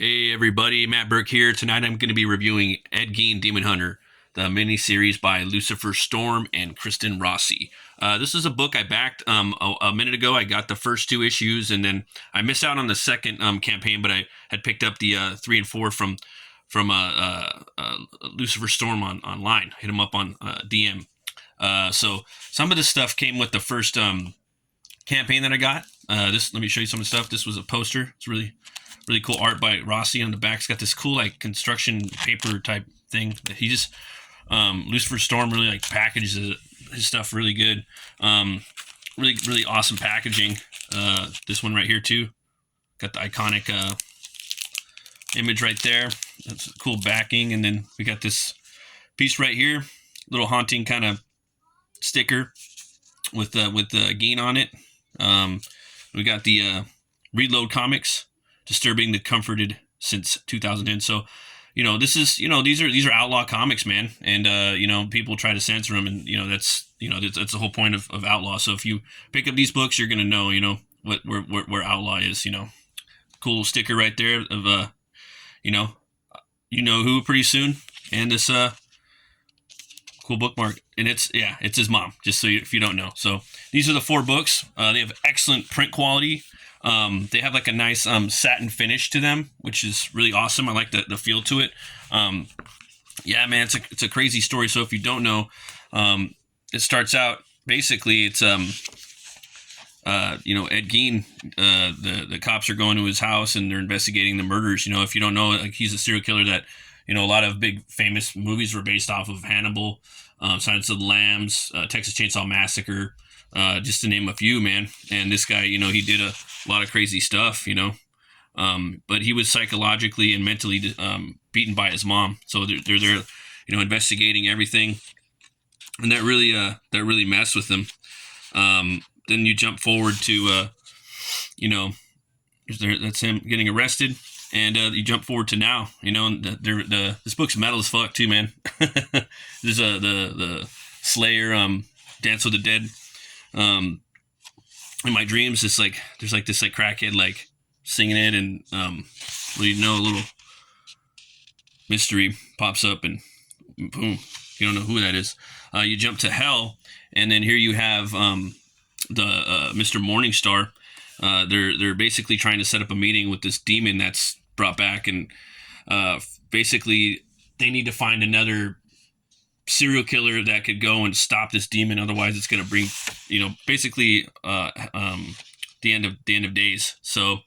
Hey everybody, Matt Burke here. Tonight I'm going to be reviewing Ed Gein Demon Hunter, the miniseries by Lucifer Storm and Kristen Rossi. This is a book I backed a minute ago. I got the first two issues, and then I missed out on the second campaign, but I had picked up the three and four from Lucifer Storm online. Hit him up on DM. So some of this stuff came with the first campaign that I got. This Let me show you some of the stuff. This was a poster. It's really cool art by Rossi on the back. It's got this cool like construction paper type thing. He just Lucifer Storm really like packages his stuff really good. Really awesome packaging. This one right here too. Got the iconic image right there. That's a cool backing, and then we got this piece right here, little haunting kind of sticker with the Gein on it. We got the Reload Comics, disturbing the comforted since 2010. So, this is, these are outlaw comics, man. And, people try to censor them, and, that's the whole point of outlaw. So if you pick up these books, you're going to know, where outlaw is, cool sticker right there of, who pretty soon. And this, cool bookmark, and it's his mom, just so if you don't know. So these are the four books. They have excellent print quality. They have like a nice satin finish to them, which is really awesome. I like the feel to it. Yeah, man, it's a crazy story. So if you don't know, it starts out basically it's Ed Gein, the cops are going to his house and they're investigating the murders. If you don't know, like, he's a serial killer that a lot of big famous movies were based off of. Hannibal, Silence of the Lambs, Texas Chainsaw Massacre, just to name a few, man. And this guy, he did a lot of crazy stuff, but he was psychologically and mentally beaten by his mom. So they're there, investigating everything, and that really messed with him. Then you jump forward to, that's him getting arrested. And you jump forward to now, this book's metal as fuck too, man. There's the Slayer, Dance with the Dead. In my dreams, there's like this like crackhead like singing it, and a little mystery pops up, and boom, you don't know who that is. You jump to hell, and then here you have the Mr. Morningstar. They're basically trying to set up a meeting with this demon that's brought back, and basically they need to find another serial killer that could go and stop this demon. Otherwise, it's going to bring, basically the end of days. So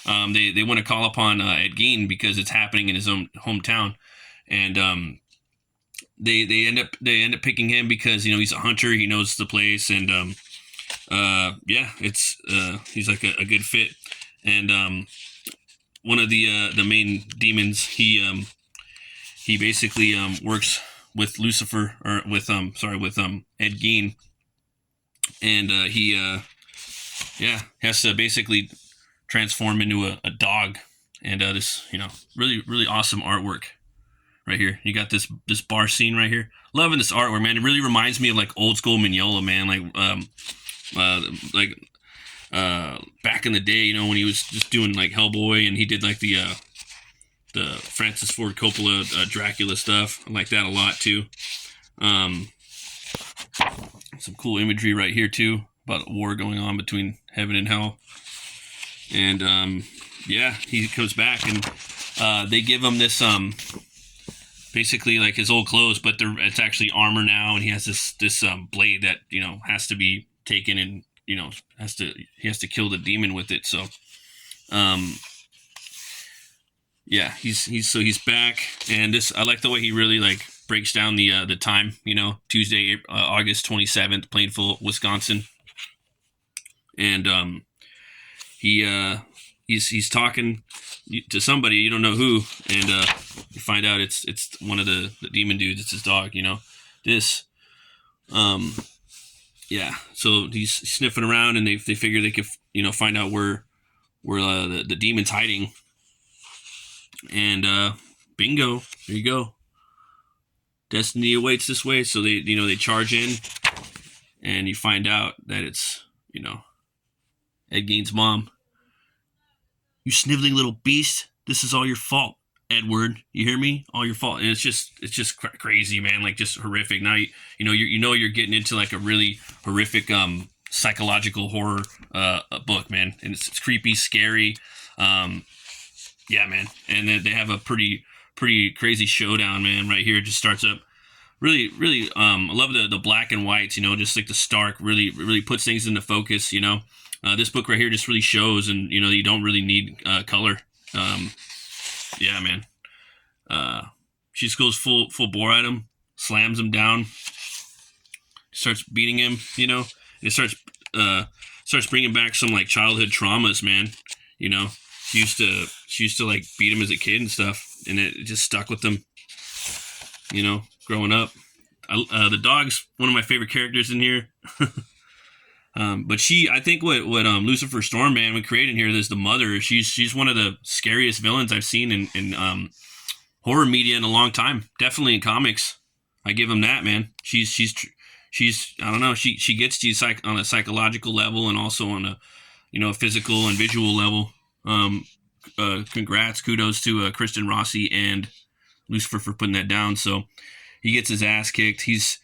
they want to call upon Ed Gein because it's happening in his own hometown, and they end up picking him because he's a hunter, he knows the place, and he's like a good fit. And one of the main demons, he basically works with Lucifer, or with Ed Gein, and he has to basically transform into a dog. And this really awesome artwork right here. You got this bar scene right here. Loving this artwork, man. It really reminds me of like old school Mignola, man. Back in the day, when he was just doing like Hellboy, and he did like the Francis Ford Coppola Dracula stuff. I like that a lot too. Some cool imagery right here too about a war going on between heaven and hell. And he comes back, and they give him this basically like his old clothes, but it's actually armor now, and he has this blade that has to be taken, and he has to kill the demon with it. So he's back, and I like the way he really like breaks down the time. Tuesday, August 27th, Plainfield, Wisconsin, and he's talking to somebody, you don't know who, and you find out it's one of the demon dudes. It's his dog. So he's sniffing around, and they figure they could find out where the demon's hiding. And bingo, there you go. Destiny awaits this way. So they charge in, and you find out that it's Ed Gein's mom. You sniveling little beast! This is all your fault, Edward. You hear me? All your fault. And it's just crazy, man. Like just horrific. Now you're getting into like a really horrific psychological horror book, man. And it's creepy, scary. Um, yeah, man. And then they have a pretty crazy showdown, man. Right here, it just starts up really. I love the black and whites. Just like the stark really puts things into focus. This book right here just really shows, and you don't really need color. Um, yeah, man. She just goes full bore at him, slams him down, starts beating him. It starts bringing back some like childhood traumas, man. You know, she used to like beat him as a kid and stuff, and it just stuck with them. Growing up. The dog's one of my favorite characters in here. But I think what Lucifer Storm, man, we created in here is the mother. She's one of the scariest villains I've seen in horror media in a long time. Definitely in comics. I give him that, man. She's I don't know. She gets to you on a psychological level and also on a physical and visual level. Kudos to Kristen Rossi and Lucifer for putting that down. So he gets his ass kicked. He's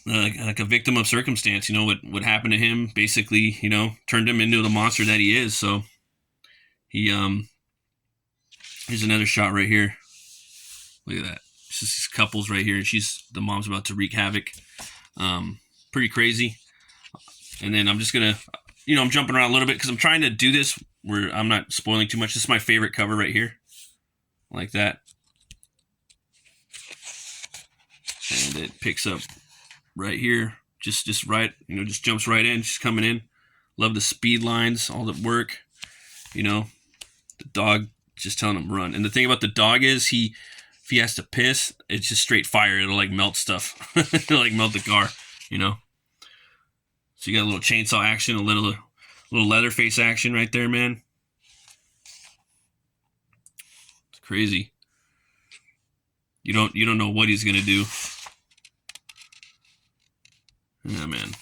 like a victim of circumstance. What happened to him basically, turned him into the monster that he is. So he here's another shot right here. Look at that. It's just these couples right here, and the mom's about to wreak havoc. Pretty crazy. And then I'm just gonna, I'm jumping around a little bit because I'm trying to do this where I'm not spoiling too much. This is my favorite cover right here, like that, and it picks up right here, just right, just jumps right in. She's coming in. Love the speed lines, all the work. The dog just telling him run. And the thing about the dog is if he has to piss, it's just straight fire. It'll like melt stuff. It'll like melt the car. So you got a little chainsaw action, a little Leatherface action right there, man. It's crazy. You don't know what he's gonna do. Yeah, man.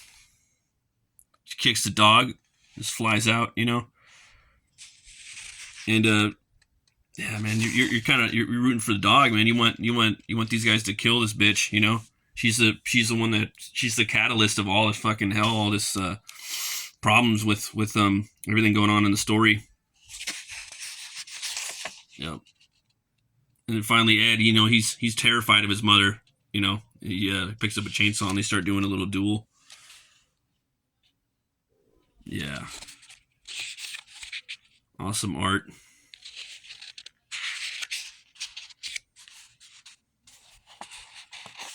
She kicks the dog, just flies out, And yeah, man, you're rooting for the dog, man. You want these guys to kill this bitch, She's the one she's the catalyst of all this fucking hell, all this problems with everything going on in the story. Yep. And then finally Ed, he's terrified of his mother. He picks up a chainsaw and they start doing a little duel. Yeah. Awesome art.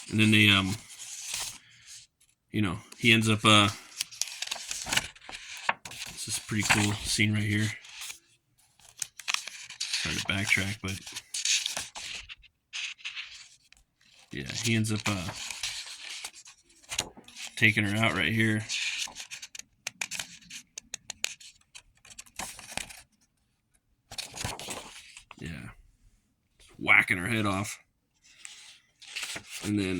And then they he ends up this is a pretty cool scene right here. Sorry to backtrack, but yeah, he ends up taking her out right here. Yeah. Whacking her head off. And then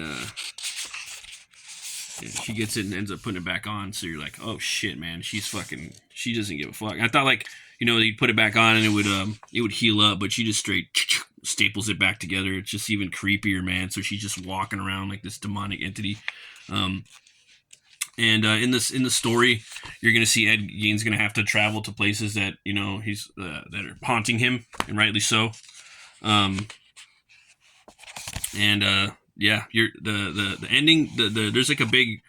she gets it and ends up putting it back on. So you're like, oh shit, man, she doesn't give a fuck. I thought like, you'd put it back on and it would heal up, but she just straight staples it back together. It's just even creepier, man. So she's just walking around like this demonic entity. And in the story, you're gonna see Ed Gein's gonna have to travel to places that he's that are haunting him, and rightly so. Yeah, you're the ending. There's like a big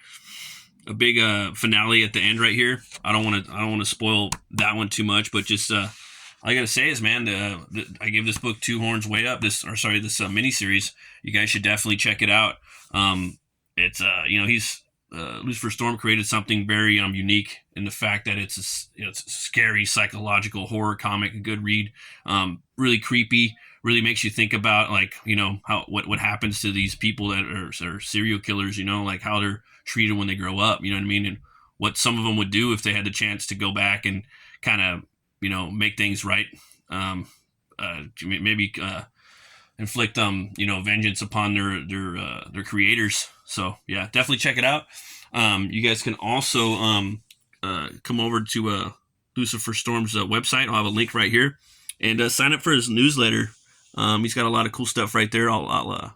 finale at the end right here. I don't want to spoil that one too much, but just all I gotta say is, man, I give this book 2 horns way up. This miniseries. You guys should definitely check it out. It's he's Lucifer Storm created something very unique in the fact that it's a scary psychological horror comic, a good read, really creepy. Really makes you think about like what happens to these people that are serial killers, like how they're treated when they grow up, you know what I mean, and what some of them would do if they had the chance to go back and kind of make things right, maybe inflict vengeance upon their creators. So yeah, definitely check it out. You guys can also come over to Lucifer Storm's website. I'll have a link right here, and sign up for his newsletter. He's got a lot of cool stuff right there. I'll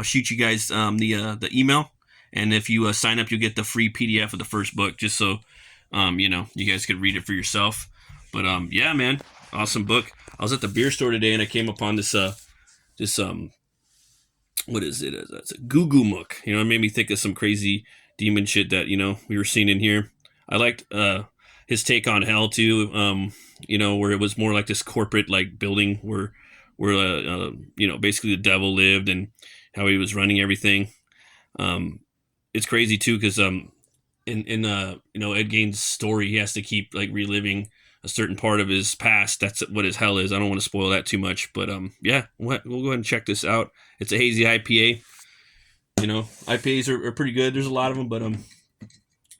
shoot you guys the email, and if you sign up, you'll get the free PDF of the first book, just so you guys could read it for yourself. But yeah, man, awesome book. I was at the beer store today, and I came upon this what is it? It's a Goo Goo Mook. It made me think of some crazy demon shit that we were seeing in here. I liked his take on hell too. Where it was more like this corporate like building where basically the devil lived and how he was running everything. It's crazy too because in Ed Gein's story, he has to keep like reliving a certain part of his past. That's what his hell is. I don't want to spoil that too much, but yeah, we'll go ahead and check this out. It's a hazy IPA. IPAs are pretty good. There's a lot of them, but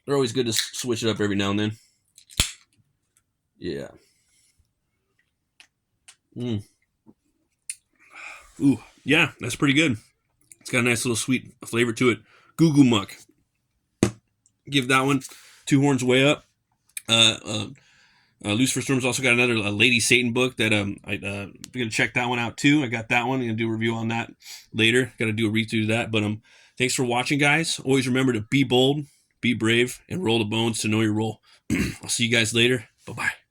they're always good to switch it up every now and then. Yeah. Ooh, yeah, that's pretty good. It's got a nice little sweet flavor to it. Goo Goo Muck. Give that one 2 horns way up. Lucifer Storm's also got another Lady Satan book that I'm gonna check that one out too. I got that one. I'm gonna do a review on that later. Got to do a read through that. But thanks for watching, guys. Always remember to be bold, be brave, and roll the bones to know your role. I'll see you guys later. Bye bye.